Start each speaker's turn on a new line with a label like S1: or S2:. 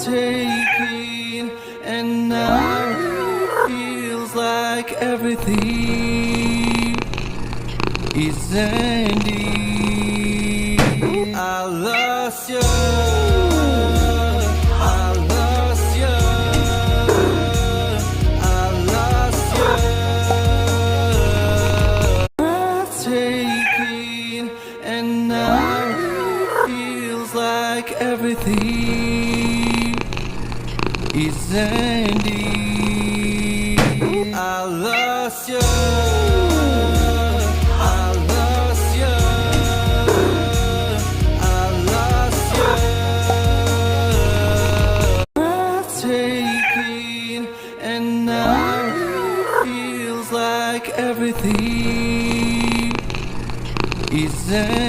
S1: breathtaking, and now it feels like everything is ending. I lost you, I lost you, I lost you. Breathtaking, and now it feels like everything is ending. I lost you, I lost you, I lost you. Breathtaking, and now it feels like everything is ending.